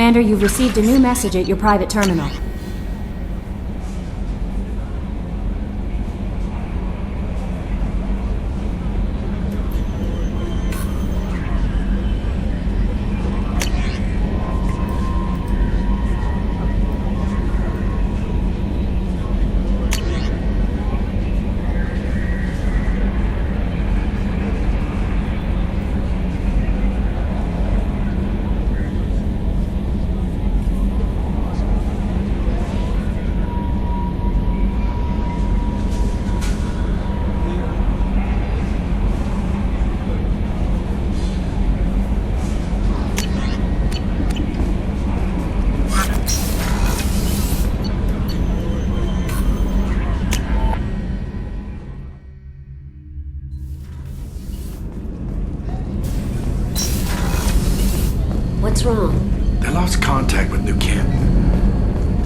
Commander, you've received a new message at your private terminal. What's wrong? They lost contact with New Camp.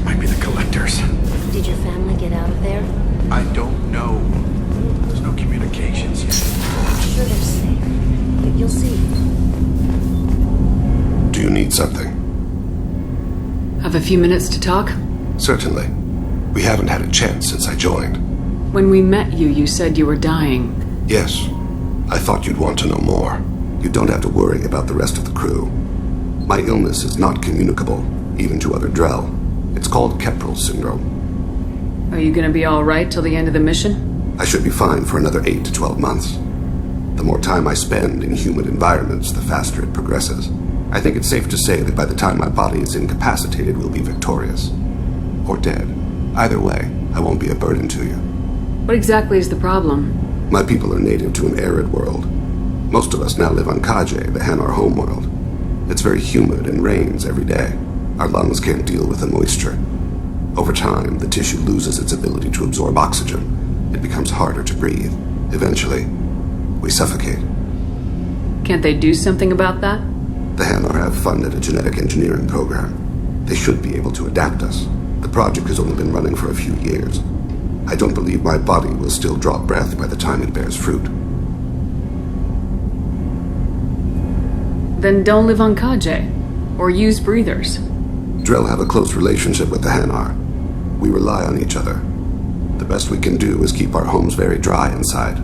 Might be the collectors. Did your family get out of there? I don't know. There's no communications yet. I'm sure they're safe. You'll see. Do you need something? Have a few minutes to talk? Certainly. We haven't had a chance since I joined. When we met you, you said you were dying. Yes. I thought you'd want to know more. You don't have to worry about the rest of the crew. My illness is not communicable, even to other Drell. It's called Keprel syndrome. Are you gonna be alright till the end of the mission? I should be fine for another 8 to 12 months. The more time I spend in humid environments, the faster it progresses. I think it's safe to say that by the time my body is incapacitated, we'll be victorious. Or dead. Either way, I won't be a burden to you. What exactly is the problem? My people are native to an arid world. Most of us now live on Kaje, the Hanar homeworld. It's very humid and rains every day. Our lungs can't deal with the moisture. Over time, the tissue loses its ability to absorb oxygen. It becomes harder to breathe. Eventually, we suffocate. Can't they do something about that? The Hanar have funded a genetic engineering program. They should be able to adapt us. The project has only been running for a few years. I don't believe my body will still draw breath by the time it bears fruit. Then don't live on Kaje, or use breathers. Drell have a close relationship with the Hanar. We rely on each other. The best we can do is keep our homes very dry inside.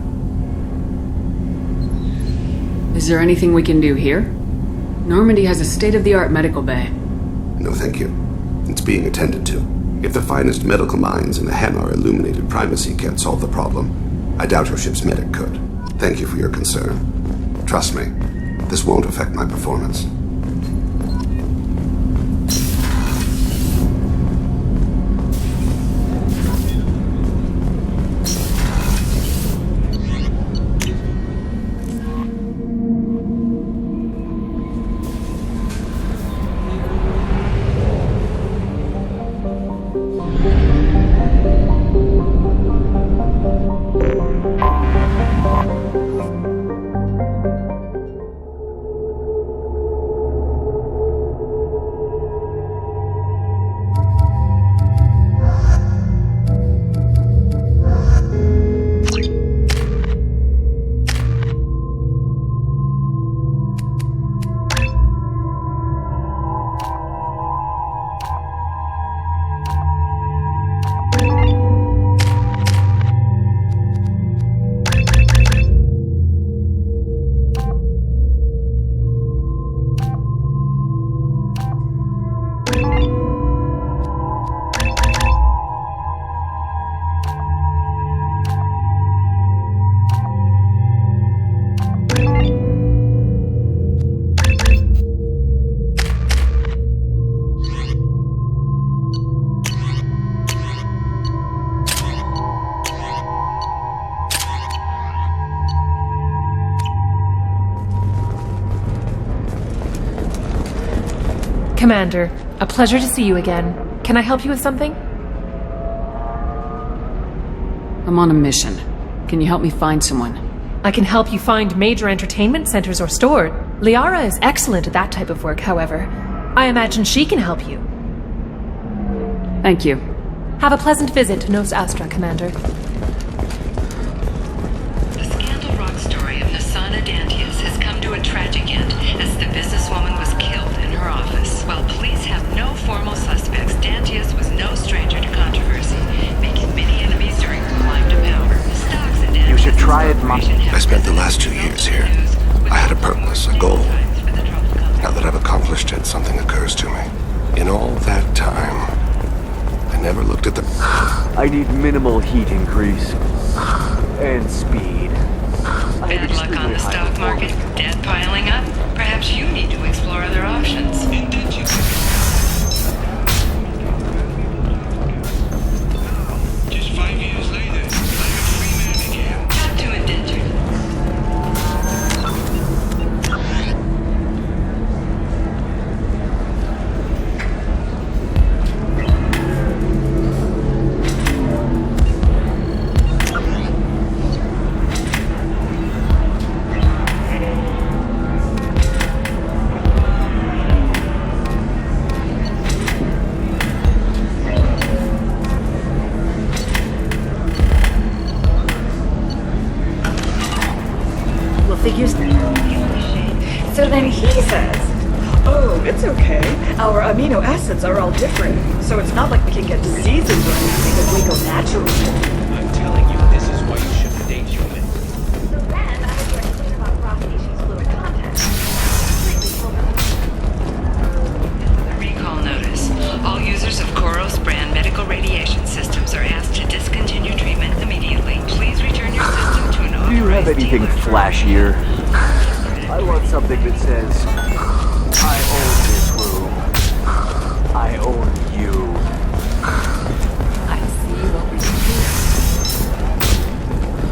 Is there anything we can do here? Normandy has a state-of-the-art medical bay. No, thank you. It's being attended to. If the finest medical minds in the Hanar illuminated primacy can't solve the problem, I doubt your ship's medic could. Thank you for your concern. Trust me, this won't affect my performance. Commander, a pleasure to see you again. Can I help you with something? I'm on a mission. Can you help me find someone? I can help you find major entertainment centers or stores. Liara is excellent at that type of work, however. I imagine she can help you. Thank you. Have a pleasant visit to Nos Astra, Commander. The Scandal Rock story of Nasana Dantius has come to a tragic end as the businesswoman was killed and her her office. While police have no formal suspects, Dantius was no stranger to controversy, making many enemies during her climb to power. Stocks in You should try it, Mom. I spent the last 2 years here. I had a purpose, a goal. Now that I've accomplished it, something occurs to me. In all that time, I never looked at the... I need minimal heat increase. And speed. Bad luck on the stock market, debt piling up. Perhaps you need to explore other options. Just 5 years later, I'm a free man again. Talk to indentured. Figures. So then he says, oh, it's okay. Our amino acids are all different, so it's not like we can get diseases or anything if we go natural. I'm telling you, this is why you shouldn't date human. So then I was very clear about prostatation's fluid content. The recall notice. All users of Koros brand medical radiation systems are asked to discontinue treatment immediately. Please return your system to an authorized Do you have anything dealer for- flashier? I want something that says, I own this room. I own you. I see what we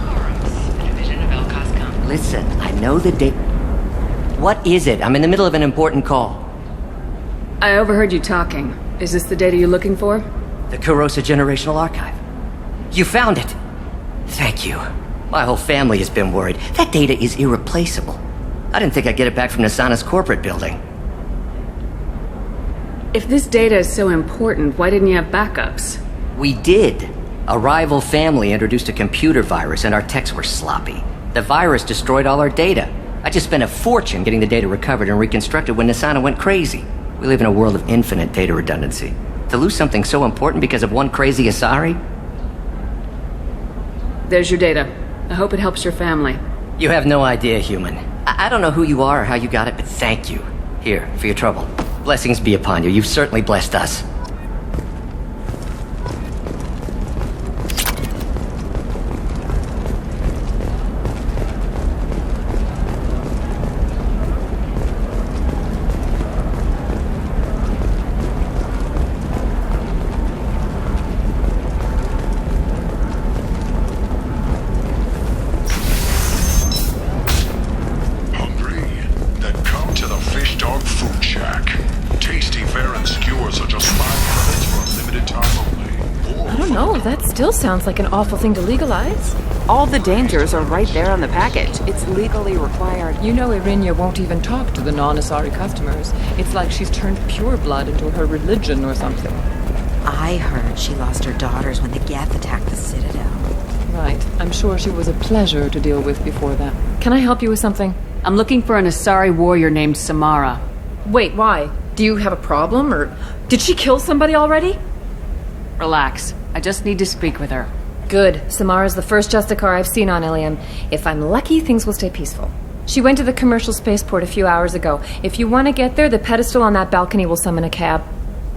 Koros, a division of El Cascom. Listen, I know the date. What is it? I'm in the middle of an important call. I overheard you talking. Is this the data you're looking for? The Kurosa Generational Archive. You found it! Thank you. My whole family has been worried. That data is irreplaceable. I didn't think I'd get it back from Nasana's corporate building. If this data is so important, why didn't you have backups? We did. A rival family introduced a computer virus and our techs were sloppy. The virus destroyed all our data. I just spent a fortune getting the data recovered and reconstructed when Nasana went crazy. We live in a world of infinite data redundancy. To lose something so important because of one crazy Asari? There's your data. I hope it helps your family. You have no idea, human. I don't know who you are or how you got it, but thank you. Here, for your trouble. Blessings be upon you. You've certainly blessed us. Hungry? Then come to the Fish Dog Food Shack. Tasty fare and skewers are just 5 credits for a limited time only. I don't know, that still sounds like an awful thing to legalize. All the dangers are right there on the package. It's legally required. You know Irinia won't even talk to the non-Asari customers. It's like she's turned pure blood into her religion or something. I heard she lost her daughters when the Geth attacked the Citadel. Right. I'm sure she was a pleasure to deal with before that. Can I help you with something? I'm looking for an Asari warrior named Samara. Wait, why? Do you have a problem, or did she kill somebody already? Relax. I just need to speak with her. Good. Samara's the first Justicar I've seen on Ilium. If I'm lucky, things will stay peaceful. She went to the commercial spaceport a few hours ago. If you want to get there, the pedestal on that balcony will summon a cab.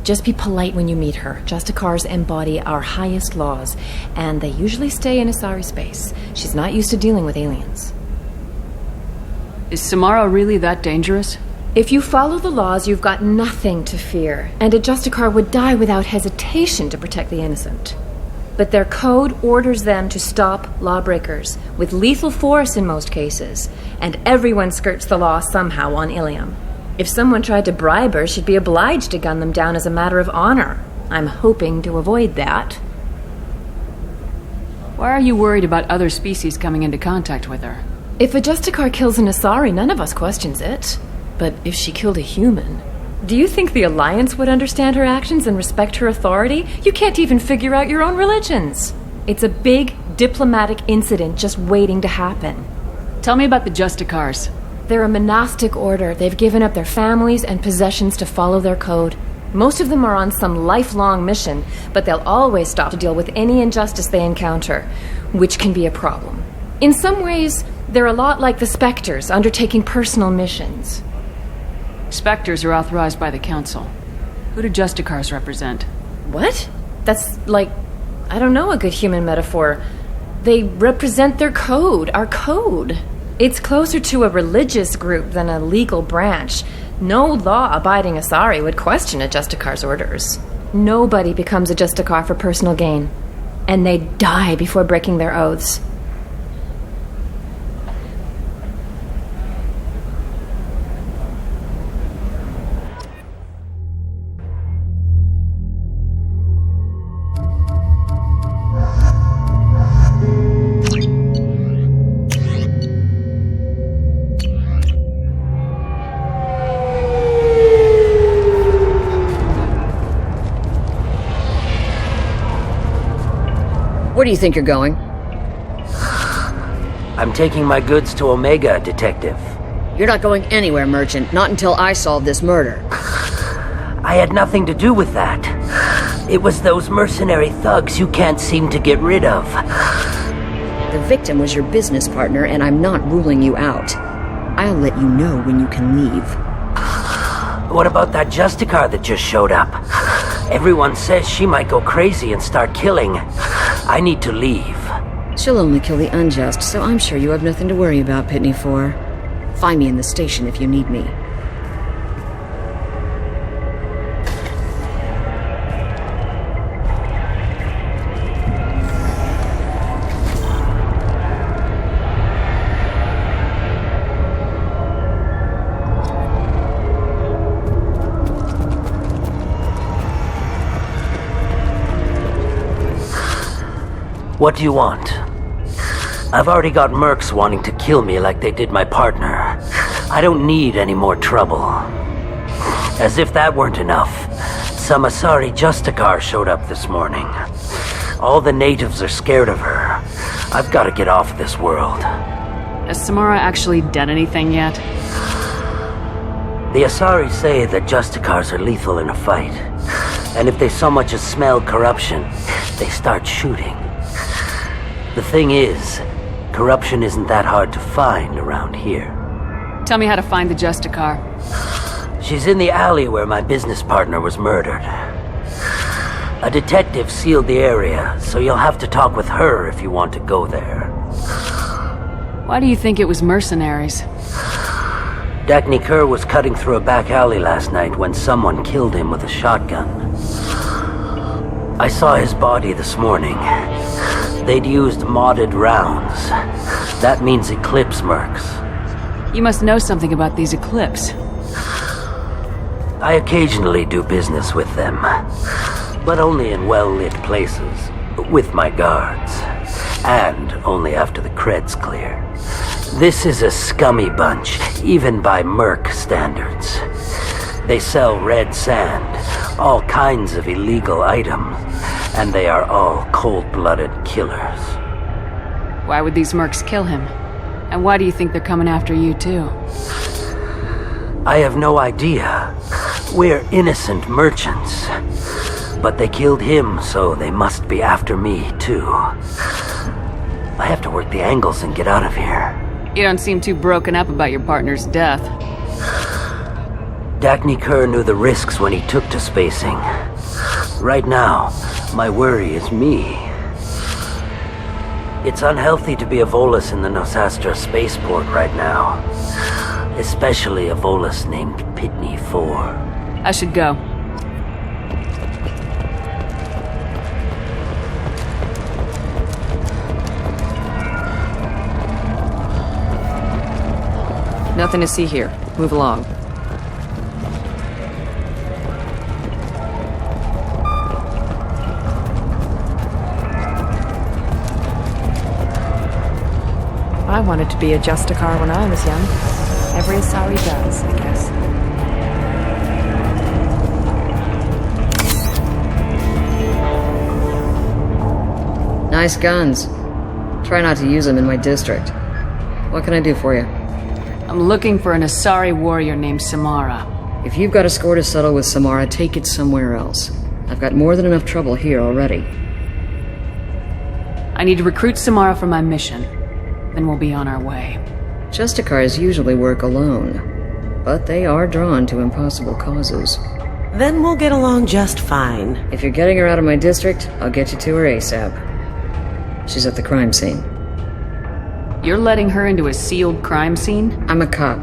Just be polite when you meet her. Justicars embody our highest laws, and they usually stay in Asari space. She's not used to dealing with aliens. Is Samara really that dangerous? If you follow the laws, you've got nothing to fear, and a Justicar would die without hesitation to protect the innocent. But their code orders them to stop lawbreakers, with lethal force in most cases, and everyone skirts the law somehow on Ilium. If someone tried to bribe her, she'd be obliged to gun them down as a matter of honor. I'm hoping to avoid that. Why are you worried about other species coming into contact with her? If a Justicar kills an Asari, none of us questions it. But if she killed a human... Do you think the Alliance would understand her actions and respect her authority? You can't even figure out your own religions. It's a big diplomatic incident just waiting to happen. Tell me about the Justicars. They're a monastic order. They've given up their families and possessions to follow their code. Most of them are on some lifelong mission, but they'll always stop to deal with any injustice they encounter, which can be a problem. In some ways, they're a lot like the Spectres, undertaking personal missions. Spectres are authorized by the Council. Who do Justicars represent? What? That's like, I don't know, a good human metaphor. They represent their code, our code. It's closer to a religious group than a legal branch. No law-abiding Asari would question a Justicar's orders. Nobody becomes a Justicar for personal gain. And they die before breaking their oaths. Where do you think you're going? I'm taking my goods to Omega, Detective. You're not going anywhere, Merchant. Not until I solve this murder. I had nothing to do with that. It was those mercenary thugs you can't seem to get rid of. The victim was your business partner, and I'm not ruling you out. I'll let you know when you can leave. What about that Justicar that just showed up? Everyone says she might go crazy and start killing. I need to leave. She'll only kill the unjust, so I'm sure you have nothing to worry about, Pitney 4. Find me in the station if you need me. What do you want? I've already got mercs wanting to kill me like they did my partner. I don't need any more trouble. As if that weren't enough, some Asari Justicar showed up this morning. All the natives are scared of her. I've got to get off this world. Has Samara actually done anything yet? The Asari say that Justicars are lethal in a fight. And if they so much as smell corruption, they start shooting. The thing is, corruption isn't that hard to find around here. Tell me how to find the Justicar. She's in the alley where my business partner was murdered. A detective sealed the area, so you'll have to talk with her if you want to go there. Why do you think it was mercenaries? Dagny Kerr was cutting through a back alley last night when someone killed him with a shotgun. I saw his body this morning. They'd used modded rounds. That means Eclipse mercs. You must know something about these Eclipse. I occasionally do business with them, but only in well-lit places, with my guards, and only after the cred's clear. This is a scummy bunch, even by merc standards. They sell red sand, all kinds of illegal items, and they are all cold-blooded killers. Why would these mercs kill him? And why do you think they're coming after you, too? I have no idea. We're innocent merchants. But they killed him, so they must be after me, too. I have to work the angles and get out of here. You don't seem too broken up about your partner's death. Dagny Kerr knew the risks when he took to spacing. Right now, my worry is me. It's unhealthy to be a Volus in the Nosastra spaceport right now. Especially a Volus named Pitney 4. I should go. Nothing to see here. Move along. I wanted to be a Justicar when I was young. Every Asari does, I guess. Nice guns. Try not to use them in my district. What can I do for you? I'm looking for an Asari warrior named Samara. If you've got a score to settle with Samara, take it somewhere else. I've got more than enough trouble here already. I need to recruit Samara for my mission. Then we'll be on our way. Justicars usually work alone, but they are drawn to impossible causes. Then we'll get along just fine. If you're getting her out of my district, I'll get you to her ASAP. She's at the crime scene. You're letting her into a sealed crime scene? I'm a cop.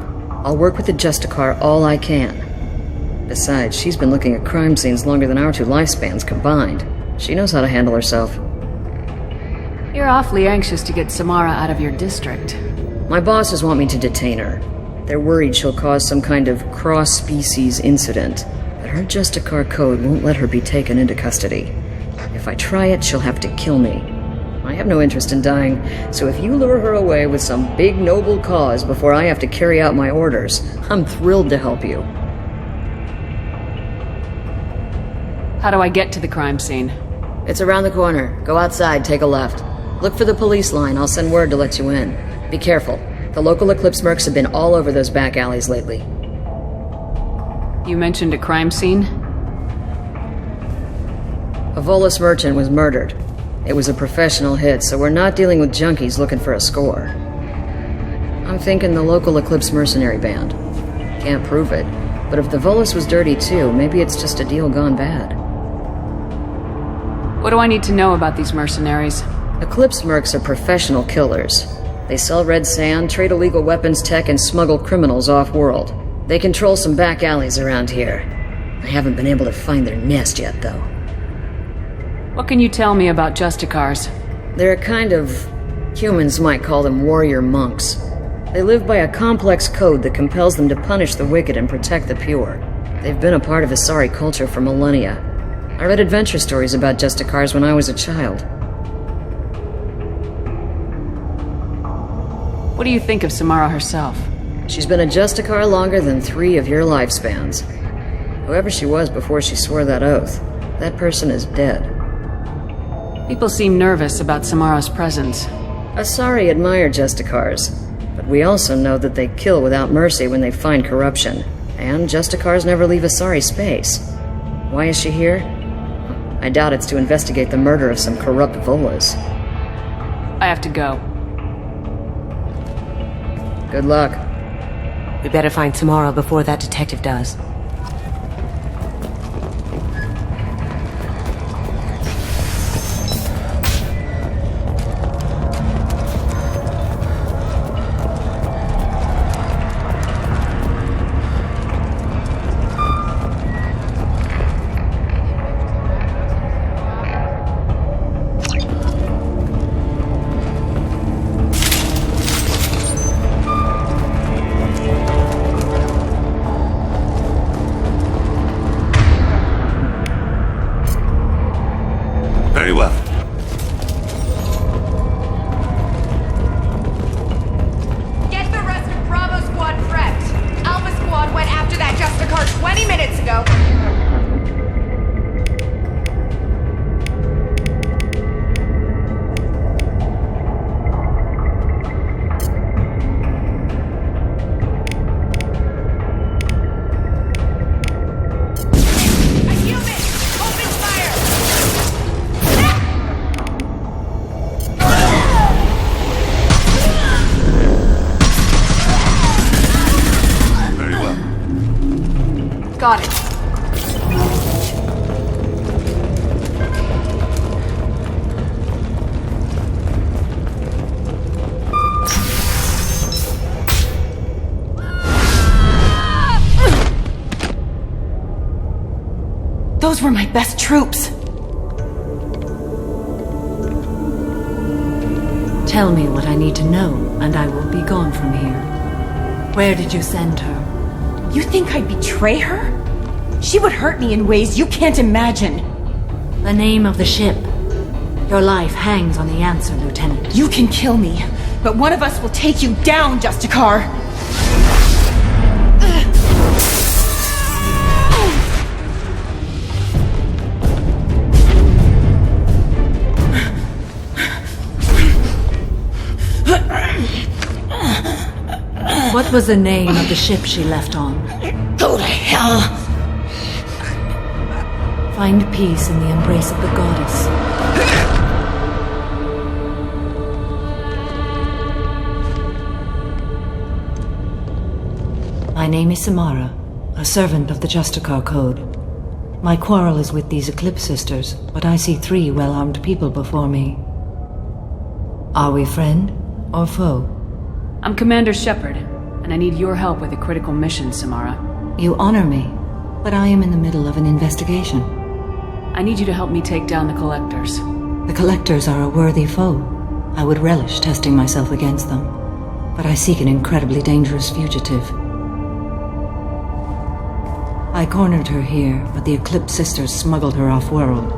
I'll work with the Justicar all I can. Besides, she's been looking at crime scenes longer than our 2 lifespans combined. She knows how to handle herself. You're awfully anxious to get Samara out of your district. My bosses want me to detain her. They're worried she'll cause some kind of cross-species incident, but her Justicar code won't let her be taken into custody. If I try it, she'll have to kill me. I have no interest in dying, so if you lure her away with some big noble cause before I have to carry out my orders, I'm thrilled to help you. How do I get to the crime scene? It's around the corner. Go outside, take a left. Look for the police line. I'll send word to let you in. Be careful. The local Eclipse mercs have been all over those back alleys lately. You mentioned a crime scene? A Volus merchant was murdered. It was a professional hit, so we're not dealing with junkies looking for a score. I'm thinking the local Eclipse mercenary band. Can't prove it, but if the Volus was dirty too, maybe it's just a deal gone bad. What do I need to know about these mercenaries? Eclipse mercs are professional killers. They sell red sand, trade illegal weapons tech, and smuggle criminals off-world. They control some back alleys around here. I haven't been able to find their nest yet, though. What can you tell me about Justicars? They're a kind of... humans might call them warrior monks. They live by a complex code that compels them to punish the wicked and protect the pure. They've been a part of Asari culture for millennia. I read adventure stories about Justicars when I was a child. What do you think of Samara herself? She's been a Justicar longer than 3 of your lifespans. Whoever she was before she swore that oath, that person is dead. People seem nervous about Samara's presence. Asari admire Justicars, but we also know that they kill without mercy when they find corruption, and Justicars never leave Asari space. Why is she here? I doubt it's to investigate the murder of some corrupt Volas. I have to go. Good luck. We better find Samara before that detective does. Very well. Get the rest of Bravo Squad prepped. Alpha Squad went after that Justicar 20 minutes ago. Got it. Those were my best troops. Tell me what I need to know, and I will be gone from here. Where did you send her? You think I'd betray her? She would hurt me in ways you can't imagine. The name of the ship. Your life hangs on the answer, Lieutenant. You can kill me, but one of us will take you down, Justicar! What was the name of the ship she left on? Go to hell! Find peace in the embrace of the goddess. My name is Samara, a servant of the Justicar Code. My quarrel is with these Eclipse Sisters, but I see 3 well-armed people before me. Are we friend or foe? I'm Commander Shepard, and I need your help with a critical mission, Samara. You honor me, but I am in the middle of an investigation. I need you to help me take down the Collectors. The Collectors are a worthy foe. I would relish testing myself against them, but I seek an incredibly dangerous fugitive. I cornered her here, but the Eclipse Sisters smuggled her off-world.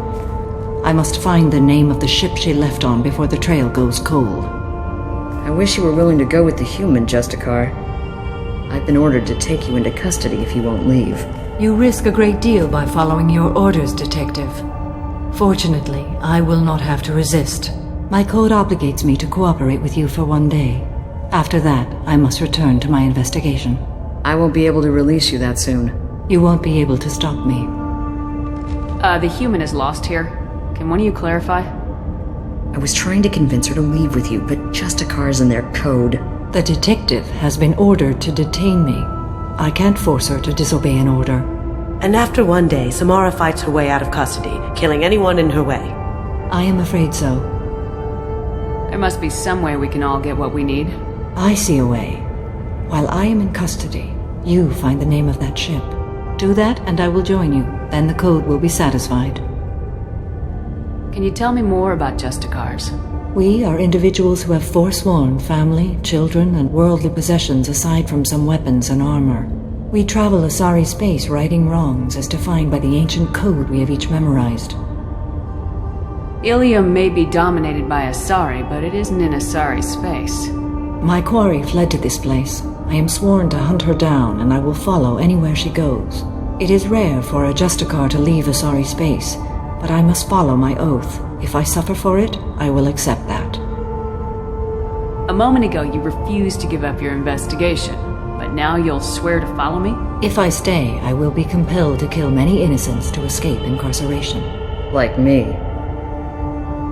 I must find the name of the ship she left on before the trail goes cold. I wish you were willing to go with the human, Justicar. I've been ordered to take you into custody if you won't leave. You risk a great deal by following your orders, Detective. Fortunately, I will not have to resist. My code obligates me to cooperate with you for 1 day. After that, I must return to my investigation. I won't be able to release you that soon. You won't be able to stop me. The human is lost here. Can one of you clarify? I was trying to convince her to leave with you, but Justicar's in their code. The detective has been ordered to detain me. I can't force her to disobey an order. And after 1 day, Samara fights her way out of custody, killing anyone in her way. I am afraid so. There must be some way we can all get what we need. I see a way. While I am in custody, you find the name of that ship. Do that and I will join you. Then the code will be satisfied. Can you tell me more about Justicars? We are individuals who have forsworn family, children, and worldly possessions aside from some weapons and armor. We travel Asari space righting wrongs as defined by the ancient code we have each memorized. Ilium may be dominated by Asari, but it isn't in Asari space. My quarry fled to this place. I am sworn to hunt her down, and I will follow anywhere she goes. It is rare for a Justicar to leave Asari space, but I must follow my oath. If I suffer for it, I will accept that. A moment ago, you refused to give up your investigation, but now you'll swear to follow me? If I stay, I will be compelled to kill many innocents to escape incarceration. Like me.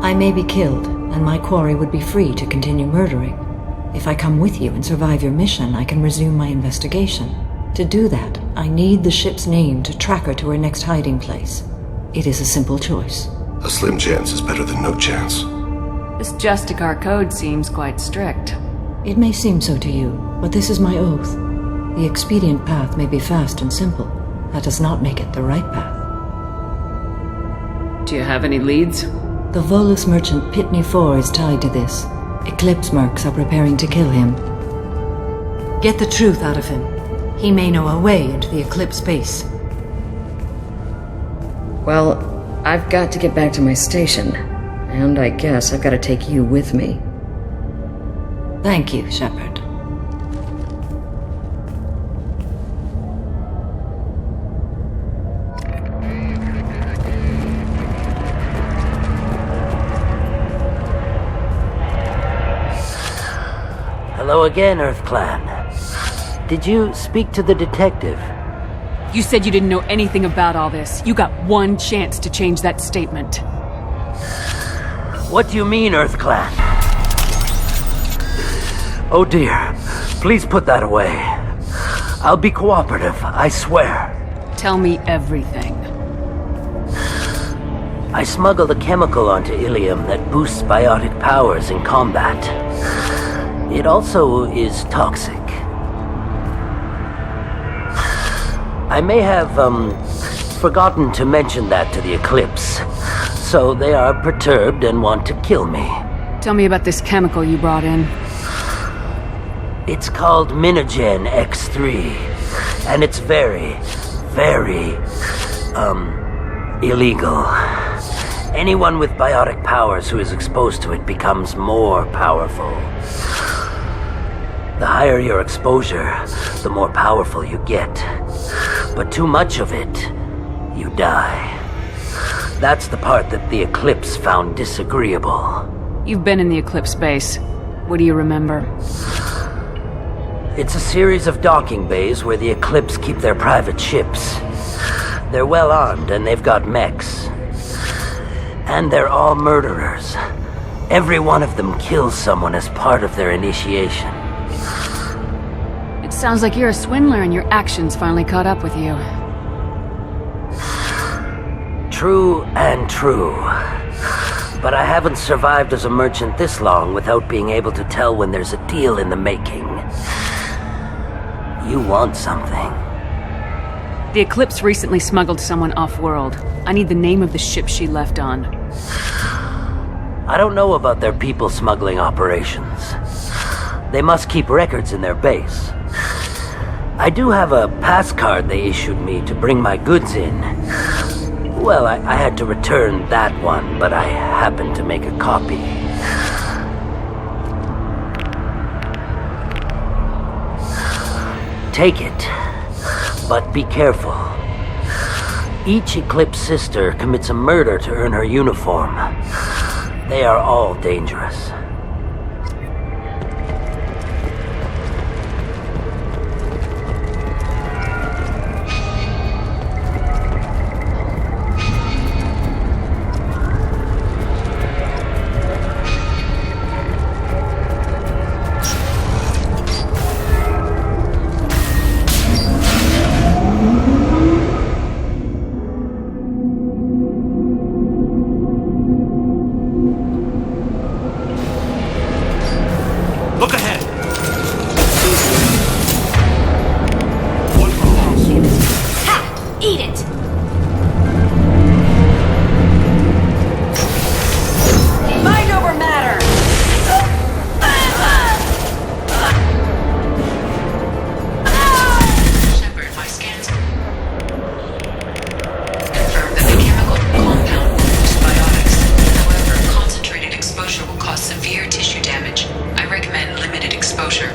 I may be killed, and my quarry would be free to continue murdering. If I come with you and survive your mission, I can resume my investigation. To do that, I need the ship's name to track her to her next hiding place. It is a simple choice. A slim chance is better than no chance. This Justicar code seems quite strict. It may seem so to you, but this is my oath. The expedient path may be fast and simple. That does not make it the right path. Do you have any leads? The Volus merchant Pitney 4 is tied to this. Eclipse mercs are preparing to kill him. Get the truth out of him. He may know a way into the Eclipse base. Well, I've got to get back to my station. And I guess I've got to take you with me. Thank you, Shepard. Hello again, Earth Clan. Did you speak to the detective? You said you didn't know anything about all this. You got one chance to change that statement. What do you mean, Earth Clan? Oh dear. Please put that away. I'll be cooperative, I swear. Tell me everything. I smuggled a chemical onto Ilium that boosts biotic powers in combat. It also is toxic. I may have, forgotten to mention that to the Eclipse, so they are perturbed and want to kill me. Tell me about this chemical you brought in. It's called Minogen X3, and it's very, very, illegal. Anyone with biotic powers who is exposed to it becomes more powerful. The higher your exposure, the more powerful you get. But too much of it, you die. That's the part that the Eclipse found disagreeable. You've been in the Eclipse base. What do you remember? It's a series of docking bays where the Eclipse keep their private ships. They're well armed and they've got mechs. And they're all murderers. Every one of them kills someone as part of their initiation. It sounds like you're a swindler and your actions finally caught up with you. True and true. But I haven't survived as a merchant this long without being able to tell when there's a deal in the making. You want something. The Eclipse recently smuggled someone off-world. I need the name of the ship she left on. I don't know about their people smuggling operations. They must keep records in their base. I do have a pass card they issued me to bring my goods in. Well, I had to return that one, but I happened to make a copy. Take it, but be careful. Each Eclipse sister commits a murder to earn her uniform. They are all dangerous. Look ahead! Ha! Eat it! Mind over matter! Shepard, my scans confirm that the chemical compound will boost biotics. However, concentrated exposure will cause severe tissue damage. I recommend limited exposure.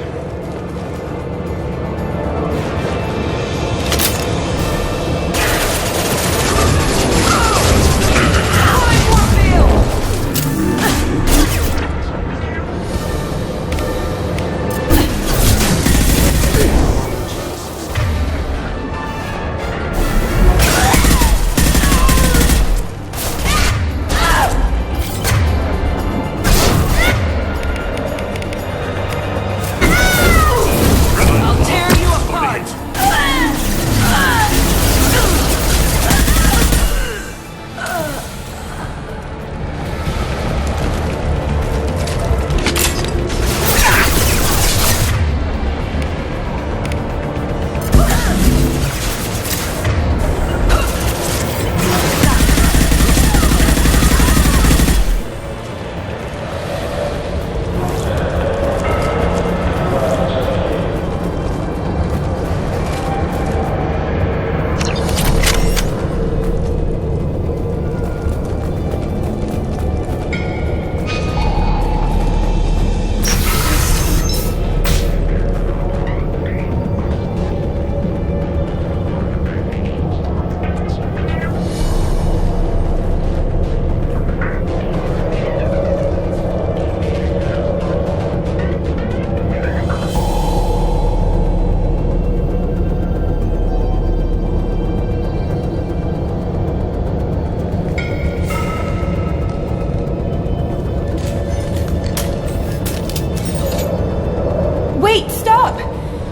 Wait, stop!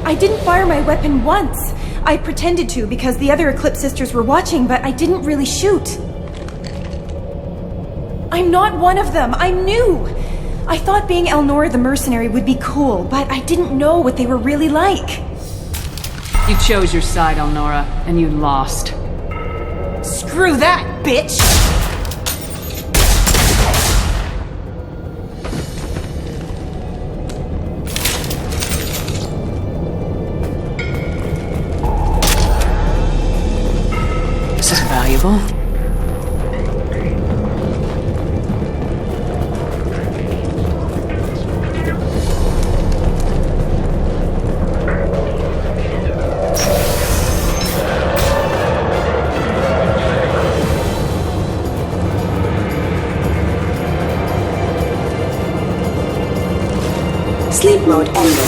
I didn't fire my weapon once. I pretended to because the other Eclipse sisters were watching, but I didn't really shoot. I'm not one of them. I'm new. I thought being Elnora the mercenary would be cool, but I didn't know what they were really like. You chose your side, Elnora, and you lost. Screw that, bitch! This is valuable. Sleep mode ended.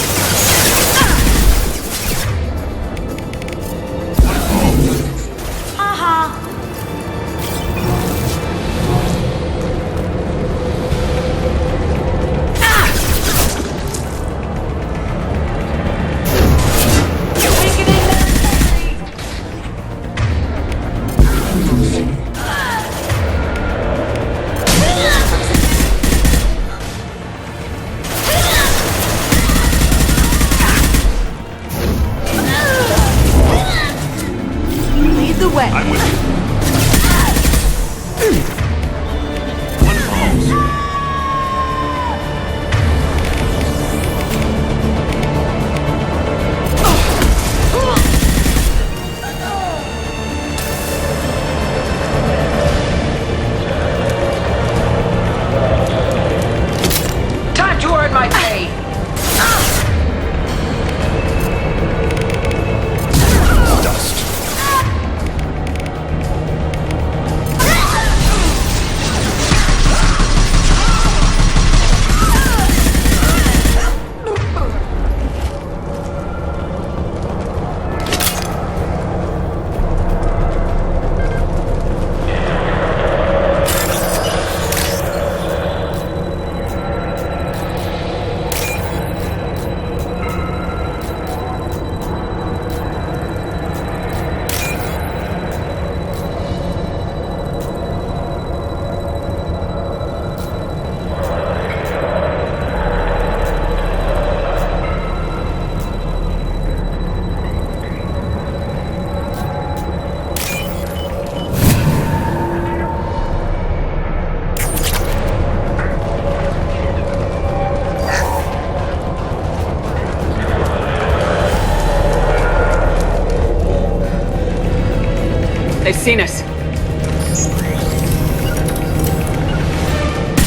seen us.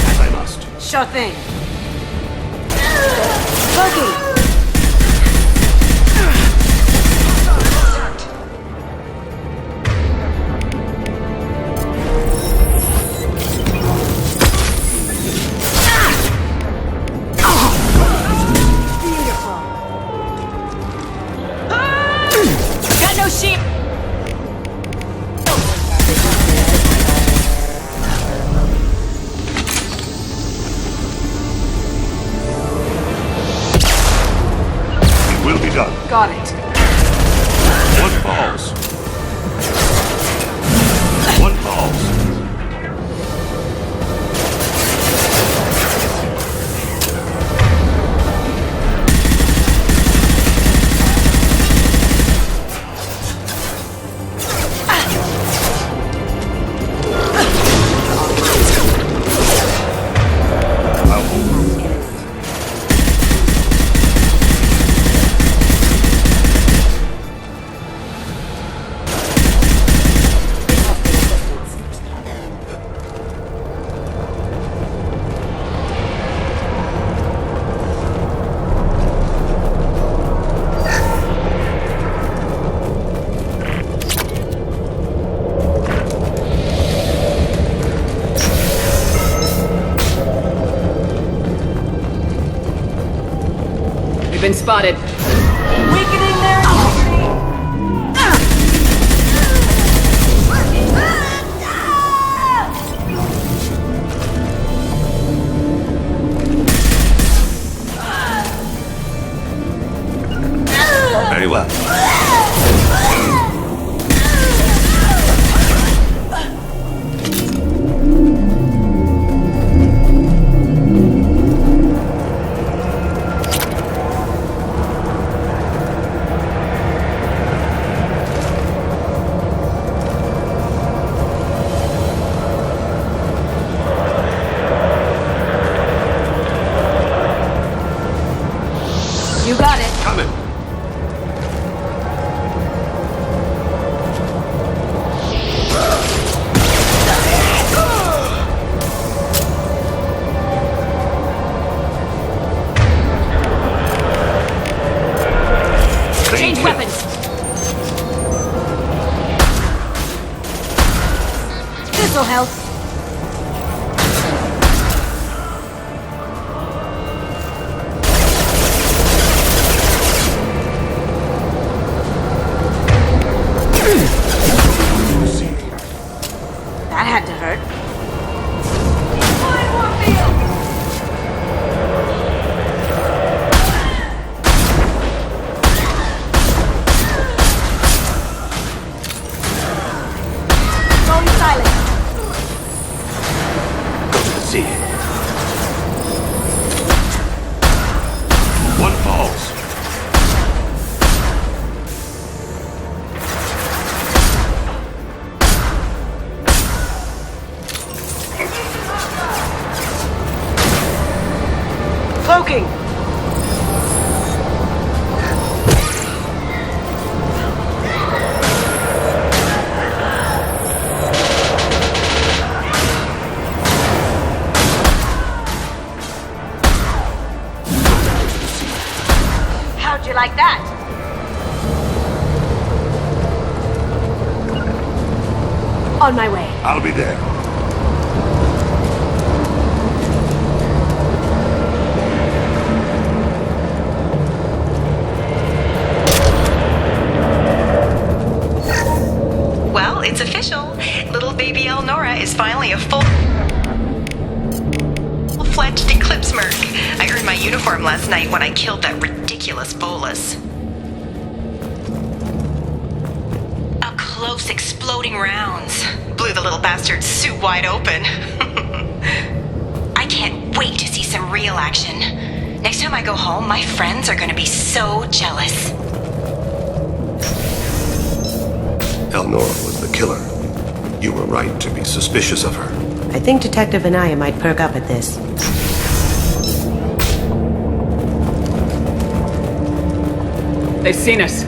As I must. Sure thing. Loki! Got no sheep! It will be done. Got it. One falls. One falls. We've been spotted. Weakening their Very well. You got it. Coming. Change weapons. This'll help. That had to hurt. Going silent. Go to the sea. One falls. Cloaking! How'd you like that? On my way. I'll be there. Well, it's official. Little baby Elnora is finally a full-fledged Eclipse merc. I earned my uniform last night when I killed that ridiculous bolus. Up close, exploding rounds. Blew the little bastard's suit wide open. I can't wait to see some real action. Next time I go home, my friends are gonna be so jealous. Elnora was the killer. You were right to be suspicious of her. I think Detective Anaya might perk up at this. They've seen us.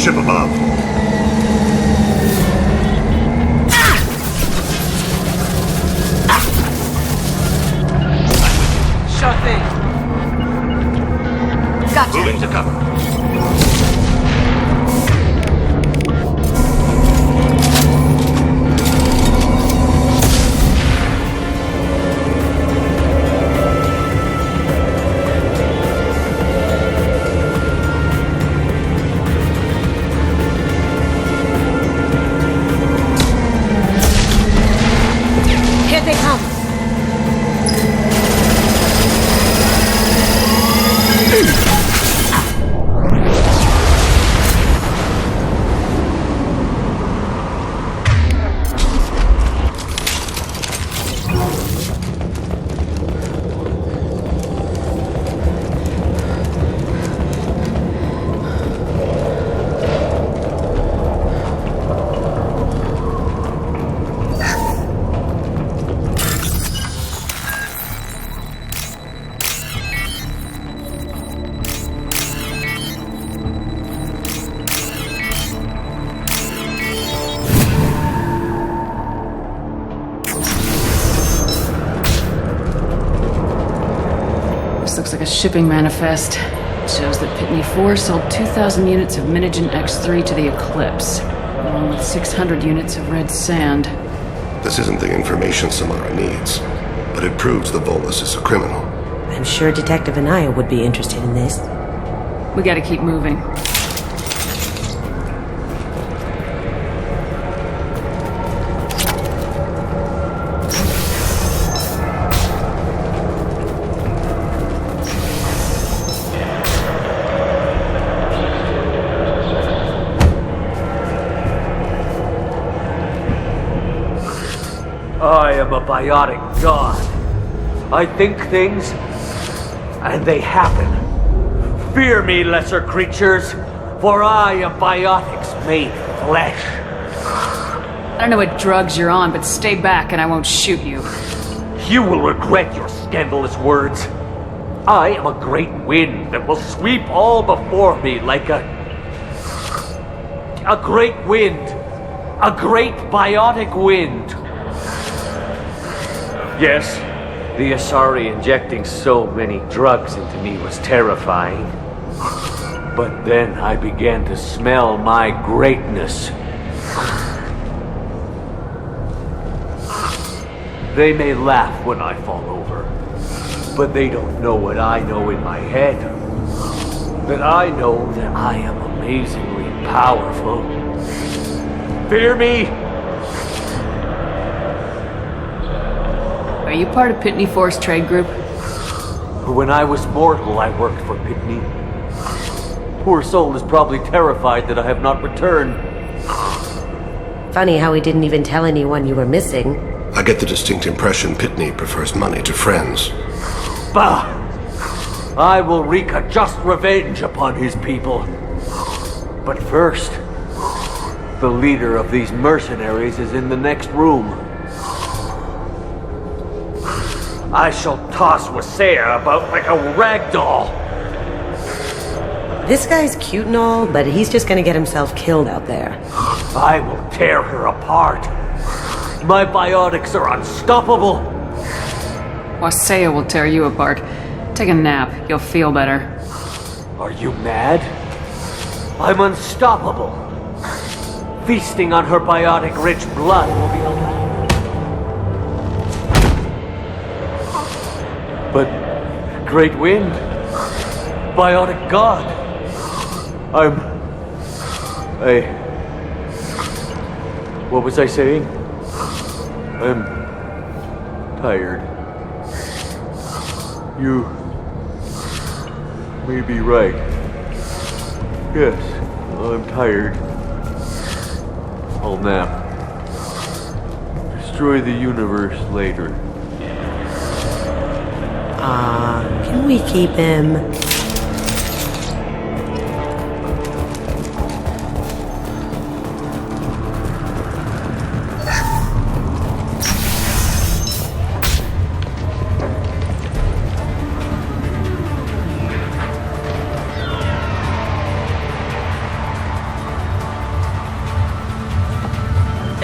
ship above. Sure thing. Gotcha. Moving to cover. Here they come. This looks like a shipping manifest. It shows that Pitney 4 sold 2,000 units of Minigen X3 to the Eclipse, along with 600 units of red sand. This isn't the information Samara needs, but it proves the Volus is a criminal. I'm sure Detective Anaya would be interested in this. We gotta keep moving. I am a biotic god. I think things, and they happen. Fear me, lesser creatures, for I am biotics made flesh. I don't know what drugs you're on, but stay back and I won't shoot you. You will regret your scandalous words. I am a great wind that will sweep all before me like a great wind. A great biotic wind. Yes, the Asari injecting so many drugs into me was terrifying. But then I began to smell my greatness. They may laugh when I fall over, but they don't know what I know in my head. That I know that I am amazingly powerful. Fear me? Are you part of Pitney 4's trade group? When I was mortal, I worked for Pitney. Poor soul is probably terrified that I have not returned. Funny how he didn't even tell anyone you were missing. I get the distinct impression Pitney prefers money to friends. Bah! I will wreak a just revenge upon his people. But first, the leader of these mercenaries is in the next room. I shall toss Wasea about like a rag doll. This guy's cute and all, but he's just gonna get himself killed out there. I will tear her apart. My biotics are unstoppable. Wasea will tear you apart. Take a nap. You'll feel better. Are you mad? I'm unstoppable. Feasting on her biotic-rich blood will be allowed. But great wind, biotic god. What was I saying? I'm tired. You may be right. Yes, I'm tired. I'll nap. Destroy the universe later. Can we keep him?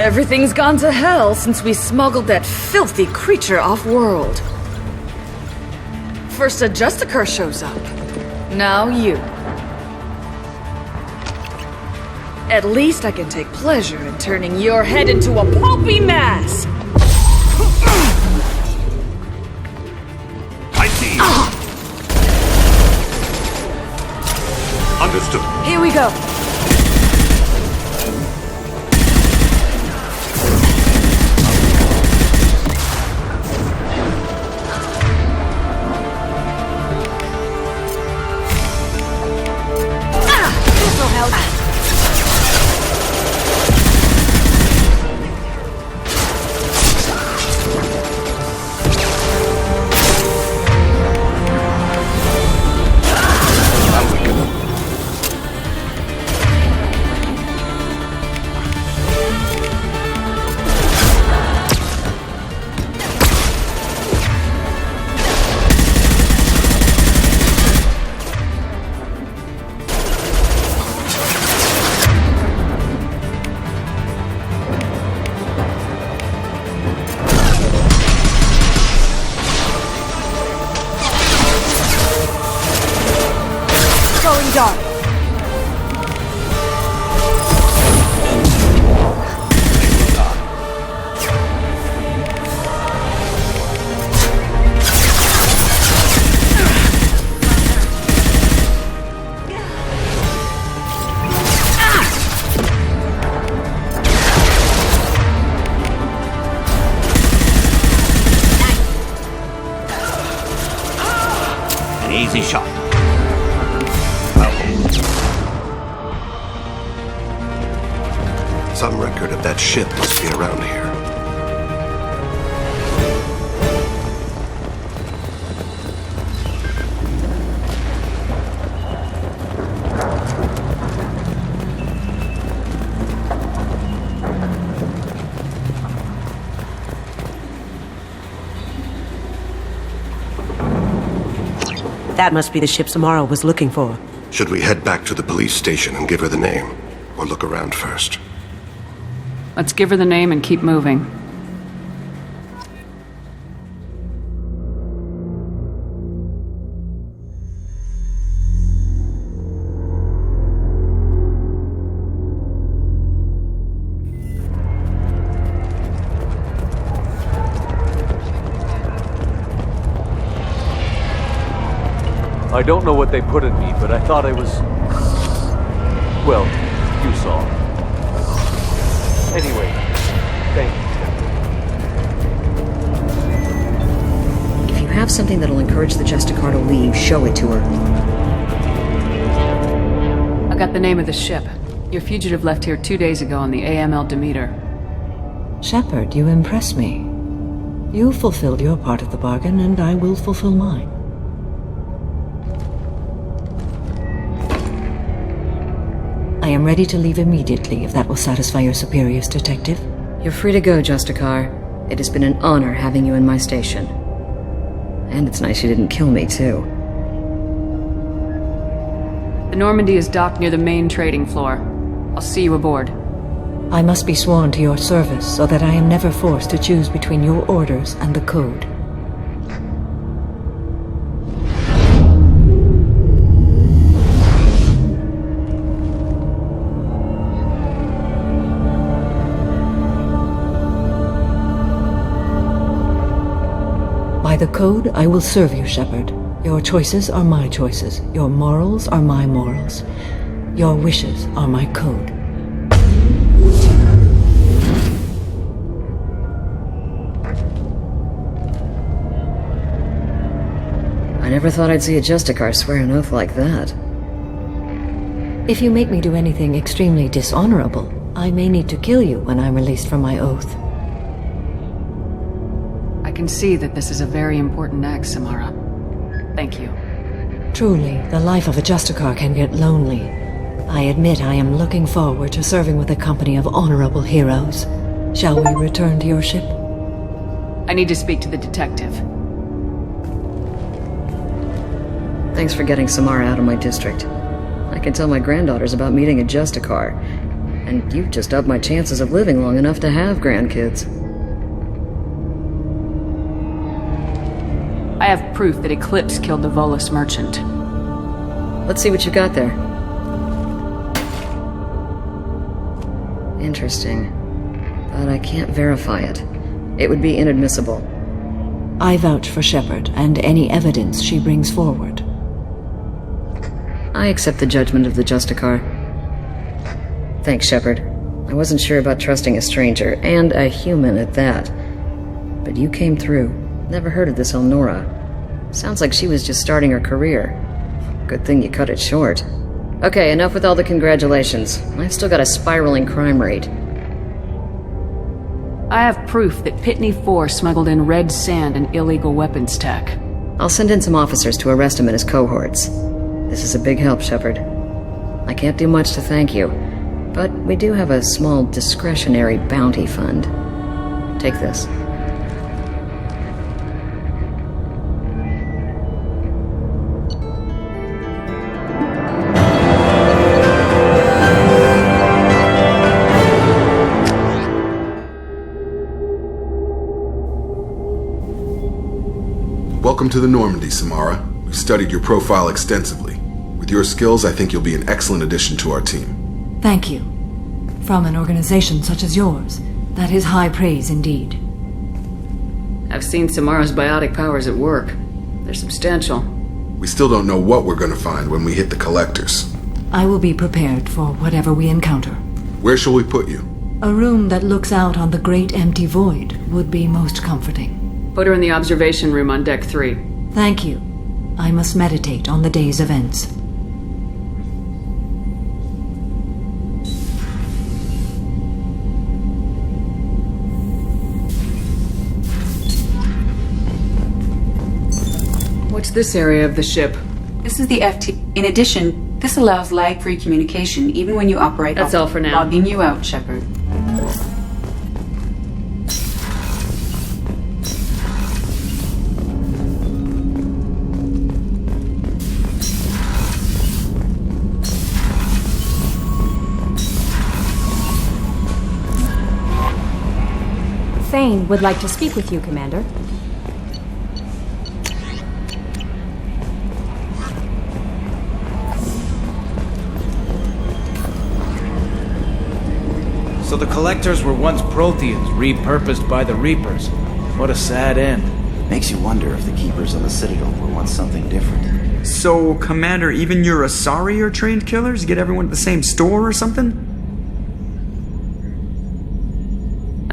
Everything's gone to hell since we smuggled that filthy creature off-world. First a Justicar shows up. Now you. At least I can take pleasure in turning your head into a pulpy mass! I see. Understood. Here we go. This'll help. Dark. An easy shot. Some record of that ship must be around here. That must be the ship Samara was looking for. Should we head back to the police station and give her the name? Or look around first? Let's give her the name and keep moving. I don't know what they put in me, but I thought I was... Well, you saw. Anyway, thank you. If you have something that'll encourage the Justicar to leave, show it to her. I got the name of the ship. Your fugitive left here 2 days ago on the AML Demeter. Shepard, you impress me. You fulfilled your part of the bargain, and I will fulfill mine. I am ready to leave immediately, if that will satisfy your superiors, Detective. You're free to go, Justicar. It has been an honor having you in my station. And it's nice you didn't kill me, too. The Normandy is docked near the main trading floor. I'll see you aboard. I must be sworn to your service so that I am never forced to choose between your orders and the Code. By the Code, I will serve you, Shepard. Your choices are my choices. Your morals are my morals. Your wishes are my code. I never thought I'd see a Justicar swear an oath like that. If you make me do anything extremely dishonorable, I may need to kill you when I'm released from my oath. I can see that this is a very important act, Samara. Thank you. Truly, the life of a Justicar can get lonely. I admit I am looking forward to serving with a company of honorable heroes. Shall we return to your ship? I need to speak to the detective. Thanks for getting Samara out of my district. I can tell my granddaughters about meeting a Justicar. And you've just upped my chances of living long enough to have grandkids. I have proof that Eclipse killed the Volus merchant. Let's see what you got there. Interesting. But I can't verify it. It would be inadmissible. I vouch for Shepard and any evidence she brings forward. I accept the judgment of the Justicar. Thanks, Shepard. I wasn't sure about trusting a stranger, and a human at that. But you came through. Never heard of this Elnora. Sounds like she was just starting her career. Good thing you cut it short. Okay, enough with all the congratulations. I've still got a spiraling crime rate. I have proof that Pitney 4 smuggled in red sand and illegal weapons tech. I'll send in some officers to arrest him and his cohorts. This is a big help, Shepard. I can't do much to thank you, but we do have a small discretionary bounty fund. Take this. Welcome to the Normandy, Samara. We've studied your profile extensively. With your skills, I think you'll be an excellent addition to our team. Thank you. From an organization such as yours, that is high praise indeed. I've seen Samara's biotic powers at work. They're substantial. We still don't know what we're going to find when we hit the collectors. I will be prepared for whatever we encounter. Where shall we put you? A room that looks out on the great empty void would be most comforting. Put her in the observation room on Deck 3. Thank you. I must meditate on the day's events. What's this area of the ship? This is the FT. In addition, this allows lag-free communication even when you operate. That's all for now. Logging you out, Shepard. Thane would like to speak with you, Commander. So the Collectors were once Protheans, repurposed by the Reapers. What a sad end. Makes you wonder if the Keepers on the Citadel were once something different. So, Commander, even your Asari are trained killers? You get everyone at the same store or something?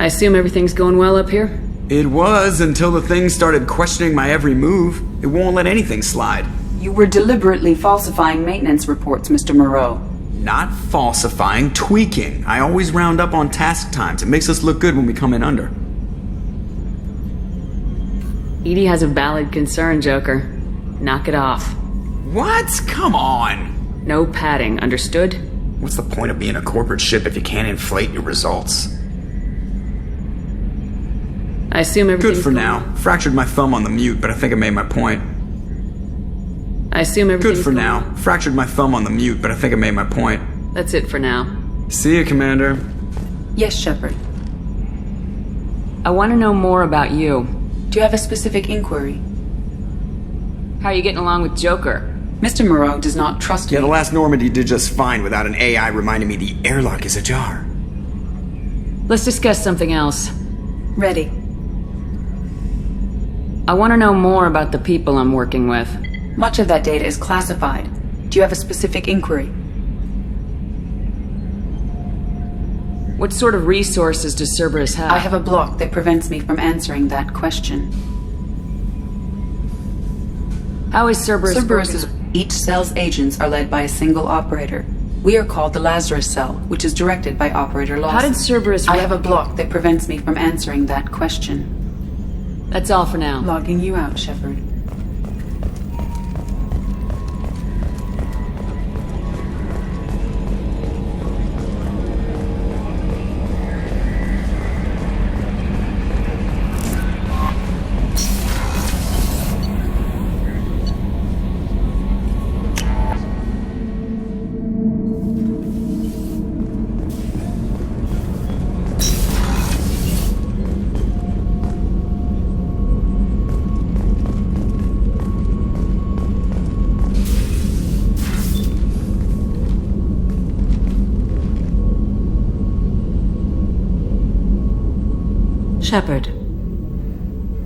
I assume everything's going well up here? It was, until the thing started questioning my every move. It won't let anything slide. You were deliberately falsifying maintenance reports, Mr. Moreau. Not falsifying, tweaking. I always round up on task times. It makes us look good when we come in under. Edie has a valid concern, Joker. Knock it off. What? Come on! No padding, understood? What's the point of being a corporate ship if you can't inflate your results? I assume everything's good for now. Fractured my thumb on the mute, but I think I made my point. I assume everything's good for now. Fractured my thumb on the mute, but I think I made my point. That's it for now. See you, Commander. Yes, Shepard. I want to know more about you. Do you have a specific inquiry? How are you getting along with Joker? Mr. Moreau does not trust me. Yeah, the last Normandy did just fine without an AI reminding me the airlock is ajar. Let's discuss something else. Ready. I want to know more about the people I'm working with. Much of that data is classified. Do you have a specific inquiry? What sort of resources does Cerberus have? I have a block that prevents me from answering that question. How is Cerberus Cerberus's each cell's agents are led by a single operator. We are called the Lazarus Cell, which is directed by Operator Lawson. How did Cerberus I have a block that prevents me from answering that question. That's all for now. Logging you out, Shepard. Shepard.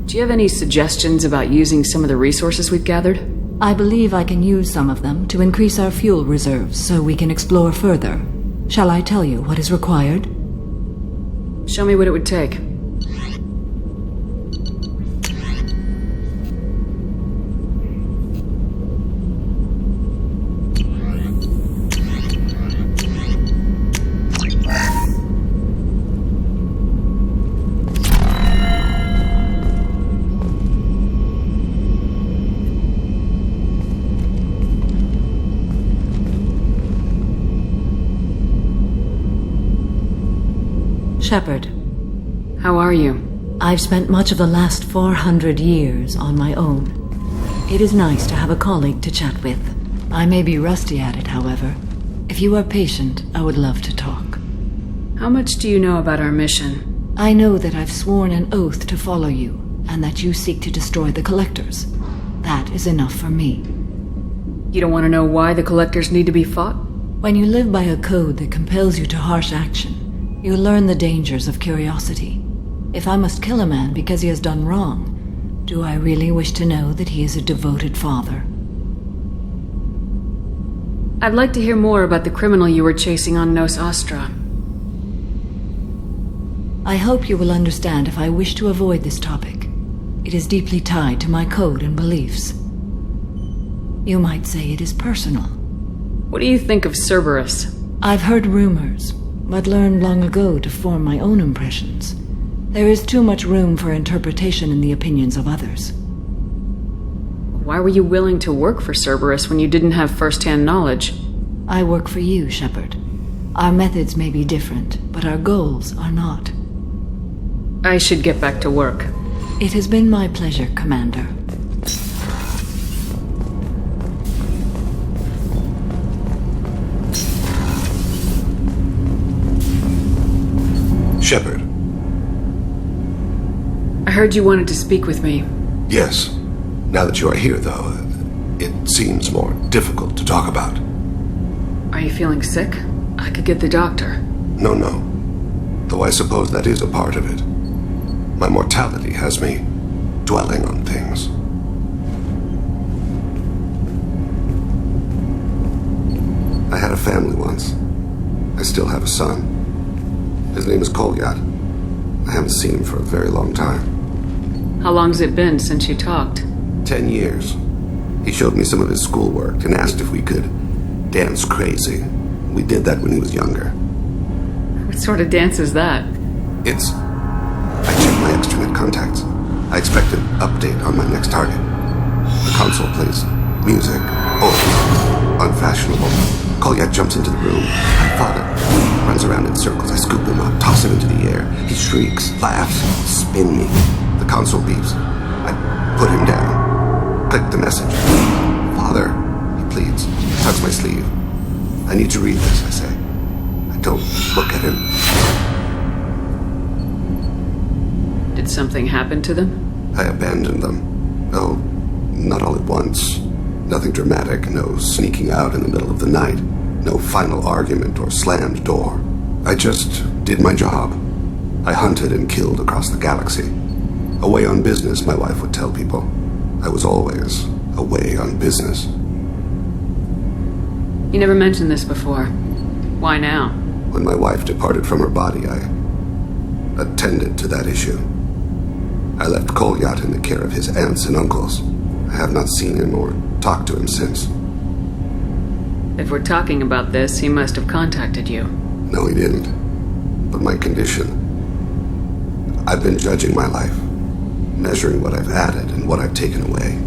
Do you have any suggestions about using some of the resources we've gathered? I believe I can use some of them to increase our fuel reserves so we can explore further. Shall I tell you what is required? Show me what it would take. Shepard. How are you? I've spent much of the last 400 years on my own. It is nice to have a colleague to chat with. I may be rusty at it, however. If you are patient, I would love to talk. How much do you know about our mission? I know that I've sworn an oath to follow you, and that you seek to destroy the Collectors. That is enough for me. You don't want to know why the Collectors need to be fought? When you live by a code that compels you to harsh action, you learn the dangers of curiosity. If I must kill a man because he has done wrong, do I really wish to know that he is a devoted father? I'd like to hear more about the criminal you were chasing on Nos Astra. I hope you will understand if I wish to avoid this topic. It is deeply tied to my code and beliefs. You might say it is personal. What do you think of Cerberus? I've heard rumors, but learned long ago to form my own impressions. There is too much room for interpretation in the opinions of others. Why were you willing to work for Cerberus when you didn't have first-hand knowledge? I work for you, Shepard. Our methods may be different, but our goals are not. I should get back to work. It has been my pleasure, Commander. Shepard. I heard you wanted to speak with me. Yes. Now that you are here, though, it seems more difficult to talk about. Are you feeling sick? I could get the doctor. No. Though I suppose that is a part of it. My mortality has me dwelling on things. I had a family once. I still have a son. His name is Kolyat. I haven't seen him for a very long time. How long's it been since you talked? 10 years. He showed me some of his schoolwork and asked if we could dance crazy. We did that when he was younger. What sort of dance is that? I checked my extranet contacts. I expect an update on my next target. The console plays music. Old. Unfashionable. Kolyat jumps into the room. My father runs around in circles. I scoop him up, toss him into the air. He shrieks, laughs, spin me. The console beeps. I put him down. Click the message. Father, he pleads. Tugs my sleeve. I need to read this, I say. I don't look at him. Did something happen to them? I abandoned them. Oh, not all at once. Nothing dramatic, no sneaking out in the middle of the night, no final argument or slammed door. I just did my job. I hunted and killed across the galaxy. Away on business, my wife would tell people. I was always away on business. You never mentioned this before. Why now? When my wife departed from her body, I attended to that issue. I left Kolyat in the care of his aunts and uncles. I have not seen him or talked to him since. If we're talking about this, he must have contacted you. No, he didn't. But my condition. I've been judging my life, measuring what I've added and what I've taken away.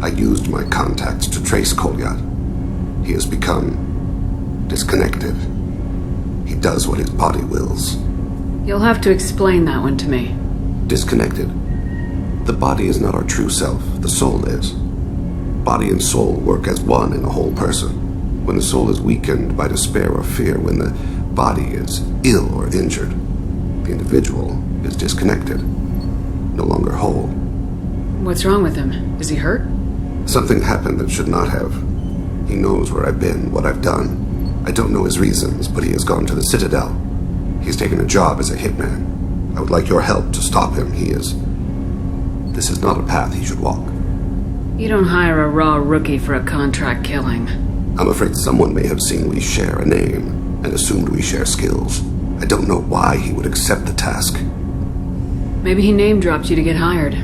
I used my contacts to trace Kolyat. He has become disconnected. He does what his body wills. You'll have to explain that one to me. Disconnected. The body is not our true self. The soul is. Body and soul work as one in a whole person. When the soul is weakened by despair or fear, when the body is ill or injured, the individual is disconnected, no longer whole. What's wrong with him? Is he hurt? Something happened that should not have. He knows where I've been, what I've done. I don't know his reasons, but he has gone to the Citadel. He's taken a job as a hitman. I would like your help to stop him. This is not a path he should walk. You don't hire a raw rookie for a contract killing. I'm afraid someone may have seen we share a name and assumed we share skills. I don't know why he would accept the task. Maybe he name-dropped you to get hired.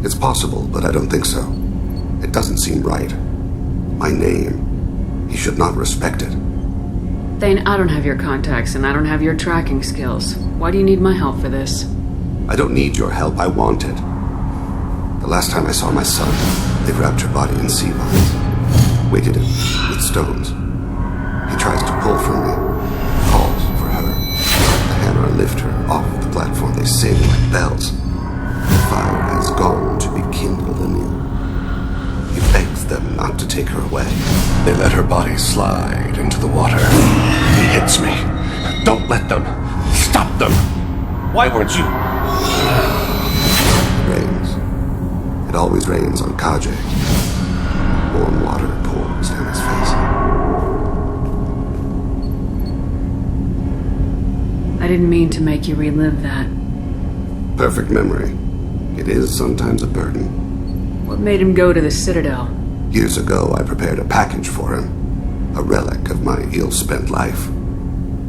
It's possible, but I don't think so. It doesn't seem right. My name. He should not respect it. Thane, I don't have your contacts, and I don't have your tracking skills. Why do you need my help for this? I don't need your help. I want it. The last time I saw my son, they wrapped your body in sea vines, weighted it with stones. He tries to pull from me, calls for her. The Hanar lift her off the platform. They sing like bells. The fire has gone to be kindled anew. He begs them not to take her away. They let her body slide into the water. He hits me. Don't let them. Stop them. Why weren't you? It rains. It always rains on Kage. Warm water pours down his face. I didn't mean to make you relive that. Perfect memory. It is sometimes a burden. What made him go to the Citadel? Years ago, I prepared a package for him. A relic of my ill-spent life.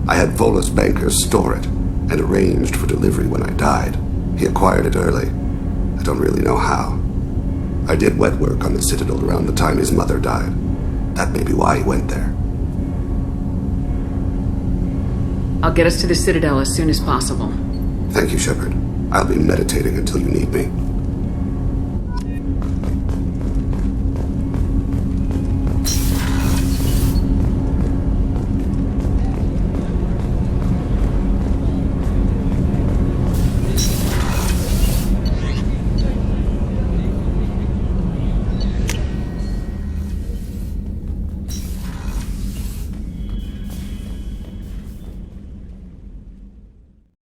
I had Volus bankers store it, and arranged for delivery when I died. He acquired it early. I don't really know how. I did wet work on the Citadel around the time his mother died. That may be why he went there. I'll get us to the Citadel as soon as possible. Thank you, Shepard. I'll be meditating until you need me.